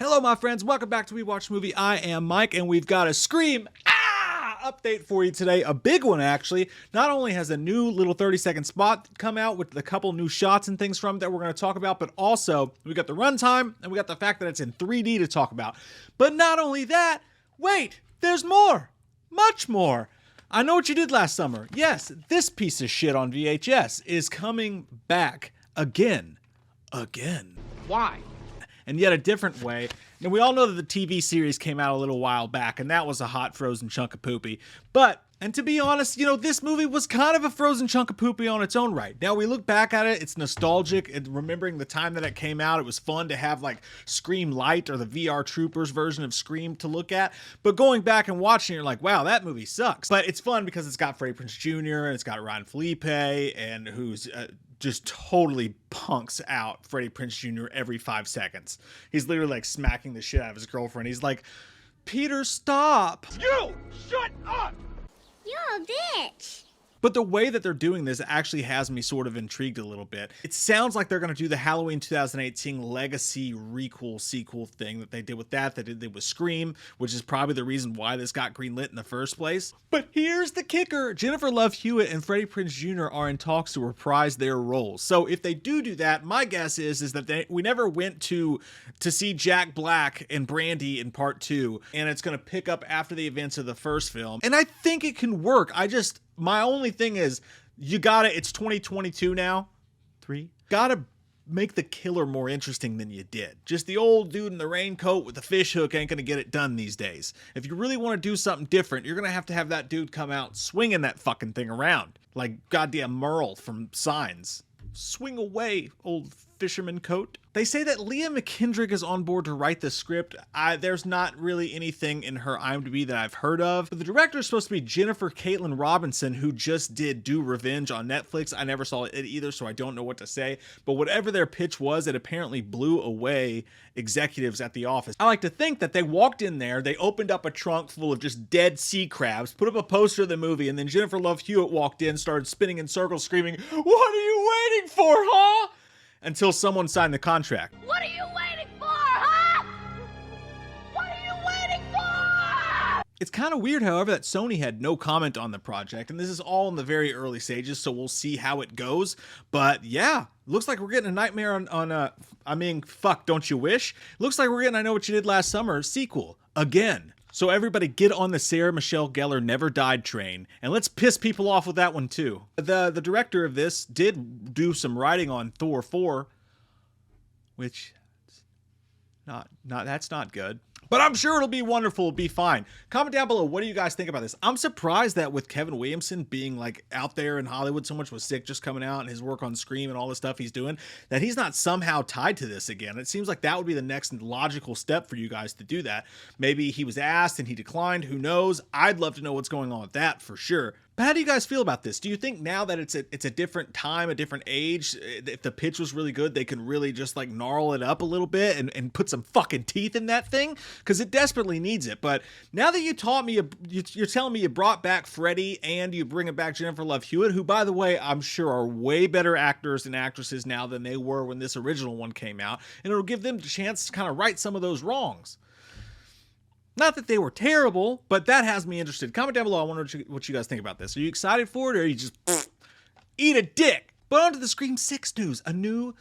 Hello, my friends. Welcome back to We Watch Movie. I am Mike, and we've got a Scream update for you today. A big one, actually. Not only has a new little 30-second spot come out with a couple new shots and things from it that we're going to talk about, but also we got the runtime and we got the fact that it's in 3D to talk about. But not only that, wait, there's more. Much more. I Know What You Did Last Summer. Yes, this piece of shit on VHS is coming back again. Why? And yet a different way. Now, we all know that the TV series came out a little while back, and that was a hot frozen chunk of poopy. And to be honest, this movie was kind of a frozen chunk of poopy on its own right. Now, we look back at it, it's nostalgic, and remembering the time that it came out, it was fun to have, like, Scream Light or the VR Troopers version of Scream to look at. But going back and watching, you're like, wow, that movie sucks. But it's fun because it's got Freddie Prinze Jr., and it's got Ryan Felipe, and who's just totally punks out Freddie Prinze Jr. every 5 seconds. He's literally, like, smacking the shit out of his girlfriend. He's like, Peter, stop! You! Shut up! You're a bitch. But the way that they're doing this actually has me sort of intrigued a little bit. It sounds like they're going to do the Halloween 2018 Legacy sequel thing that they did with that they did with Scream, which is probably the reason why this got greenlit in the first place. But here's the kicker. Jennifer Love Hewitt and Freddie Prinze Jr. are in talks to reprise their roles. So if they do that, my guess is that we never went to see Jack Black and Brandy in part 2, and it's going to pick up after the events of the first film. And I think it can work. My only thing is, it's 2022 now. Gotta make the killer more interesting than you did. Just the old dude in the raincoat with the fish hook ain't gonna get it done these days. If you really want to do something different, you're gonna have to have that dude come out swinging that fucking thing around. Like goddamn Merle from Signs. Swing away, old fisherman coat. They say that Leah McKendrick is on board to write the script. There's not really anything in her IMDb that I've heard of. But the director is supposed to be Jennifer Caitlin Robinson, who just did Do Revenge on Netflix. I never saw it either, so I don't know what to say. But whatever their pitch was, it apparently blew away executives at the office. I like to think that they walked in there, they opened up a trunk full of just dead sea crabs, put up a poster of the movie, and then Jennifer Love Hewitt walked in, started spinning in circles, screaming, "What are you waiting for, huh?" Until someone signed the contract. What are you waiting for, huh? What are you waiting for? It's kind of weird, however, that Sony had no comment on the project, and this is all in the very early stages, so we'll see how it goes. But yeah, looks like we're getting a Nightmare fuck, don't you wish? Looks like we're getting I Know What You Did Last Summer sequel again. So everybody get on the Sarah Michelle Gellar Never Died train, and let's piss people off with that one too. The director of this did do some writing on Thor 4, which that's not good. But I'm sure it'll be wonderful, it'll be fine. Comment down below, what do you guys think about this? I'm surprised that with Kevin Williamson being like out there in Hollywood so much with Sick just coming out and his work on Scream and all the stuff he's doing, that he's not somehow tied to this again. It seems like that would be the next logical step for you guys to do that. Maybe he was asked and he declined, who knows? I'd love to know what's going on with that for sure. But how do you guys feel about this? Do you think now that it's a different time, a different age, if the pitch was really good, they can really just like gnarl it up a little bit and put some fucking teeth in that thing? Because it desperately needs it. But now that you taught me, you're telling me you brought back Freddie and you bring back Jennifer Love Hewitt, who, by the way, I'm sure are way better actors and actresses now than they were when this original one came out. And it'll give them the chance to kind of right some of those wrongs. Not that they were terrible, but that has me interested. Comment down below. I wonder what you guys think about this. Are you excited for it, or are you just eat a dick? But on to the Scream 6 news. A new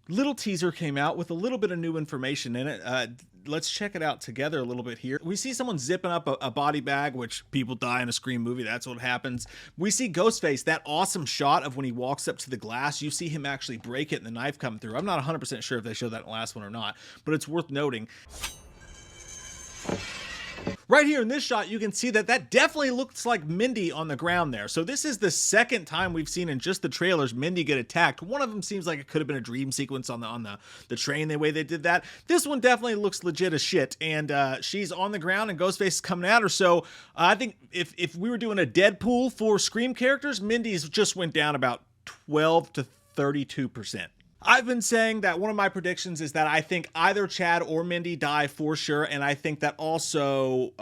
little teaser came out with a little bit of new information in it. Let's check it out together a little bit here. We see someone zipping up a body bag, which people die in a Scream movie. That's what happens. We see Ghostface, that awesome shot of when he walks up to the glass. You see him actually break it and the knife come through. I'm not 100% sure if they showed that in the last one or not, but it's worth noting. Right here in this shot, you can see that definitely looks like Mindy on the ground there. So this is the second time we've seen in just the trailers Mindy get attacked. One of them seems like it could have been a dream sequence on the train, the way they did that. This one definitely looks legit as shit. And she's on the ground and Ghostface is coming at her. So I think if we were doing a Deadpool for Scream characters, Mindy's just went down about 12 to 32%. I've been saying that one of my predictions is that I think either Chad or Mindy die for sure, and I think that also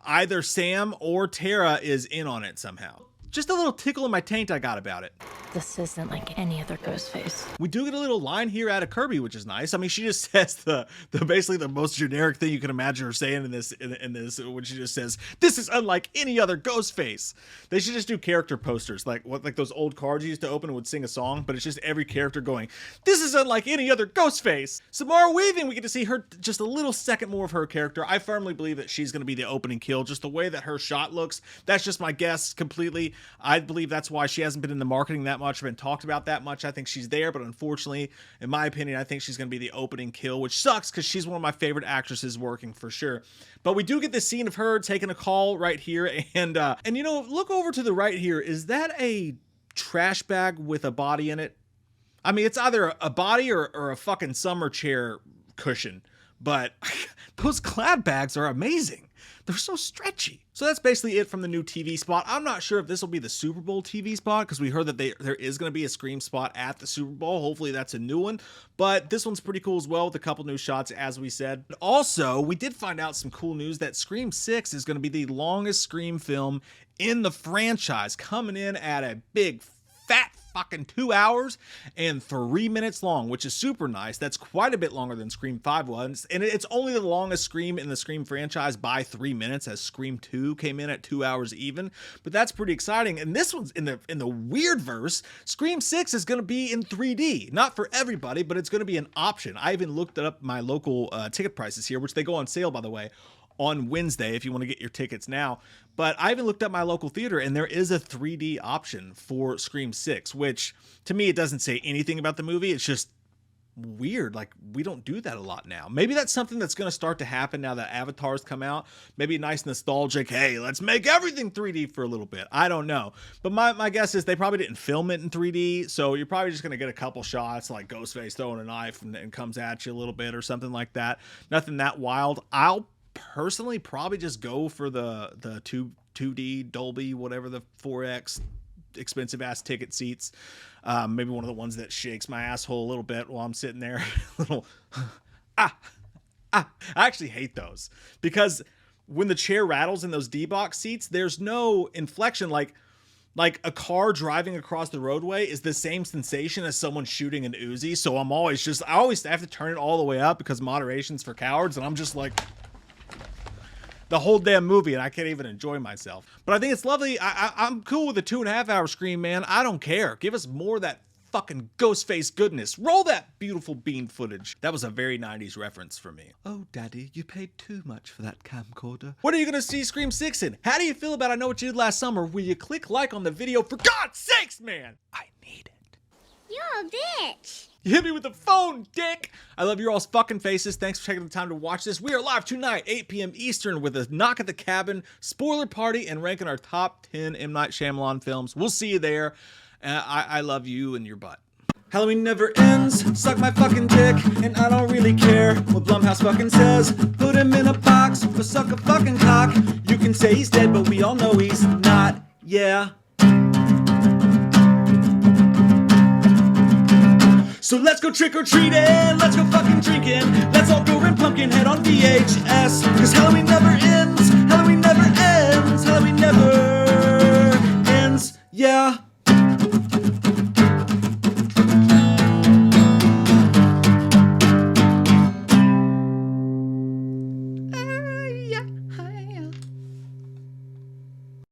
either Sam or Tara is in on it somehow. just a little tickle in my taint I got about it. This isn't like any other ghost face. We do get a little line here out of Kirby, which is nice. I mean, she just says the basically the most generic thing you can imagine her saying in this, when she just says, "This is unlike any other ghost face." They should just do character posters, like those old cards you used to open and would sing a song, but it's just every character going, "This is unlike any other ghost face." Samara Weaving, we get to see her, just a little second more of her character. I firmly believe that she's going to be the opening kill, just the way that her shot looks. That's just my guess completely. I believe that's why she hasn't been in the marketing that much, or been talked about that much. I think she's there, but unfortunately, in my opinion, I think she's going to be the opening kill, which sucks because she's one of my favorite actresses working for sure. But we do get this scene of her taking a call right here, and you know, look over to the right here. Is that a trash bag with a body in it? I mean, it's either a body or a fucking summer chair cushion, but those glad bags are amazing. They're so stretchy. So that's basically it from the new TV spot. I'm not sure if this will be the Super Bowl TV spot, because we heard that there is going to be a Scream spot at the Super Bowl. Hopefully that's a new one. But this one's pretty cool as well, with a couple new shots, as we said. Also, we did find out some cool news that Scream 6 is going to be the longest Scream film in the franchise, coming in at a big fat fucking 2 hours and 3 minutes long, which is super nice. That's quite a bit longer than Scream 5 was, and it's only the longest Scream in the Scream franchise by 3 minutes, as Scream 2 came in at 2 hours even. But that's pretty exciting. And this one's in the weird verse. Scream 6 is going to be in 3D, not for everybody, but it's going to be an option. I even looked up my local ticket prices here, which they go on sale, by the way, on Wednesday if you want to get your tickets now. But I even looked up my local theater, and there is a 3D option for Scream 6, which to me, it doesn't say anything about the movie. It's just weird. Like, we don't do that a lot now. Maybe that's something that's going to start to happen now that Avatar's come out. Maybe a nice nostalgic, hey, let's make everything 3D for a little bit. I don't know. But my guess is they probably didn't film it in 3D, so you're probably just going to get a couple shots, like Ghostface throwing a knife and comes at you a little bit or something like that. Nothing that wild. I'll personally probably just go for the 2D Dolby, whatever, the 4X expensive ass ticket seats. Maybe one of the ones that shakes my asshole a little bit while I'm sitting there. Little I actually hate those, because when the chair rattles in those D-box seats, there's no inflection. Like a car driving across the roadway is the same sensation as someone shooting an Uzi. So I always have to turn it all the way up, because moderation's for cowards, and I'm just like the whole damn movie, and I can't even enjoy myself. But I think it's lovely. I'm cool with a 2.5 hour Scream, man. I don't care. Give us more of that fucking Ghostface goodness. Roll that beautiful bean footage. That was a very 90s reference for me. Oh, Daddy, you paid too much for that camcorder. What are you gonna see Scream 6 in? How do you feel about I Know What You Did Last Summer? Will you click like on the video? For God's sakes, man! I need it. You're a bitch. You hit me with the phone, dick! I love your all's fucking faces. Thanks for taking the time to watch this. We are live tonight, 8 p.m. Eastern, with a Knock at the Cabin spoiler party and ranking our top 10 M. Night Shyamalan films. We'll see you there. I love you and your butt. Halloween never ends, suck my fucking dick, and I don't really care what Blumhouse fucking says. Put him in a box, or suck a fucking cock. You can say he's dead, but we all know he's not. Yeah. So let's go trick-or-treating, let's go fucking drinking, let's all go rent Pumpkinhead on VHS. Cause Halloween never ends, Halloween never ends, Halloween never ends, yeah.